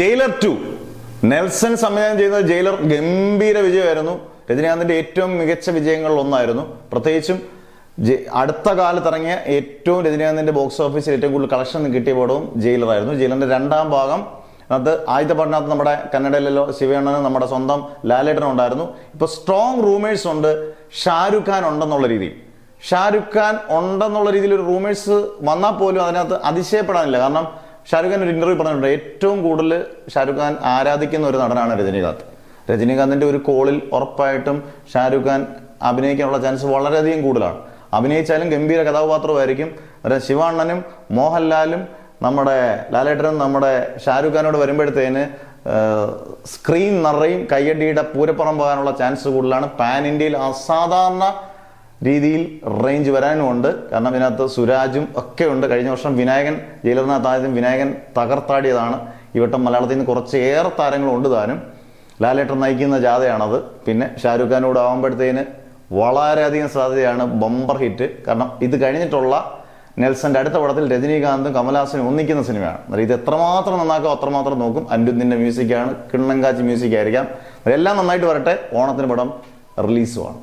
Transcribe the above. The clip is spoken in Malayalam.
ജയിലർ 2 നെൽസൺ സംവിധാനം ചെയ്ത ജയിലർ ഗംഭീര വിജയമായിരുന്നു. രജനീകാന്തിന്റെ ഏറ്റവും മികച്ച വിജയങ്ങളിൽ ഒന്നായിരുന്നു. പ്രത്യേകിച്ചും അടുത്ത കാലത്ത് ഇറങ്ങിയ ഏറ്റവും രജനീകാന്തിന്റെ ബോക്സ് ഓഫീസിൽ ഏറ്റവും കൂടുതൽ കളക്ഷൻ കിട്ടിയ പടവും ജയിലറായിരുന്നു. ജയിലറിന്റെ രണ്ടാം ഭാഗം അത് ആദ്യത്തെ പടത്തിനകത്ത് നമ്മുടെ കന്നഡയിലല്ലോ ശിവണ്ണനും നമ്മുടെ സ്വന്തം ലാലേട്ടനും ഉണ്ടായിരുന്നു. ഇപ്പൊ സ്ട്രോങ് റൂമേഴ്സ് ഉണ്ട് ഷാരൂഖ് ഖാൻ ഉണ്ടെന്നുള്ള രീതിയിൽ. ഷാരൂഖ് ഖാൻ ഉണ്ടെന്നുള്ള രീതിയിൽ ഒരു റൂമേഴ്സ് വന്നാൽ പോലും അതിനകത്ത് അതിശയപ്പെടാനില്ല. കാരണം ഷാരൂഖ് ഖാൻ ഒരു ഇന്റർവ്യൂ പറഞ്ഞിട്ടുണ്ട്, ഏറ്റവും കൂടുതൽ ഷാരൂഖ് ഖാൻ ആരാധിക്കുന്ന ഒരു നടനാണ് രജനീകാന്ത്. രജനീകാന്തിന്റെ ഒരു കോളിൽ ഉറപ്പായിട്ടും ഷാരൂഖ് ഖാൻ അഭിനയിക്കാനുള്ള ചാൻസ് വളരെയധികം കൂടുതലാണ്. അഭിനയിച്ചാലും ഗംഭീര കഥാപാത്രമായിരിക്കും. ശിവണ്ണനും മോഹൻലാലും നമ്മുടെ ലാലേട്ടനും നമ്മുടെ ഷാരൂഖ് ഖാനോട് വരുമ്പോഴത്തേന് സ്ക്രീൻ നിറയും കയ്യടിയുടെ പൂരപ്പുറം പോകാനുള്ള ചാൻസ് കൂടുതലാണ്. പാൻ ഇന്ത്യയിൽ അസാധാരണ രീതിയിൽ റേഞ്ച് വരാനുമുണ്ട്. കാരണം ഇതിനകത്ത് സുരാജും ഒക്കെ ഉണ്ട്. കഴിഞ്ഞ വർഷം വിനായകൻ ജയിലറിനകത്ത് ആദ്യം വിനായകൻ തകർത്താടിയതാണ്. ഈ വട്ടം മലയാളത്തിൽ നിന്ന് കുറച്ചേറെ താരങ്ങളുണ്ട് താനും. ലാലേട്ടൻ നയിക്കുന്ന ജാഥയാണത്. പിന്നെ ഷാരൂഖ് ഖാനോട് ആകുമ്പോഴത്തേന് വളരെയധികം സാധ്യതയാണ് ബമ്പർ ഹിറ്റ്. കാരണം ഇത് കഴിഞ്ഞിട്ടുള്ള നെൽസന്റെ അടുത്ത പടത്തിൽ രജനീകാന്തും കമൽഹാസനും ഒന്നിക്കുന്ന സിനിമയാണ്. ഇത് എത്രമാത്രം നന്നാക്കും അത്രമാത്രം നോക്കും. അനിരുദ്ധിന്റെ മ്യൂസിക്കാണ്, കിണ്ണങ്കാച്ചി മ്യൂസിക് ആയിരിക്കാം. എല്ലാം നന്നായിട്ട് വരട്ടെ. ഓണത്തിന് പടം റിലീസുമാണ്.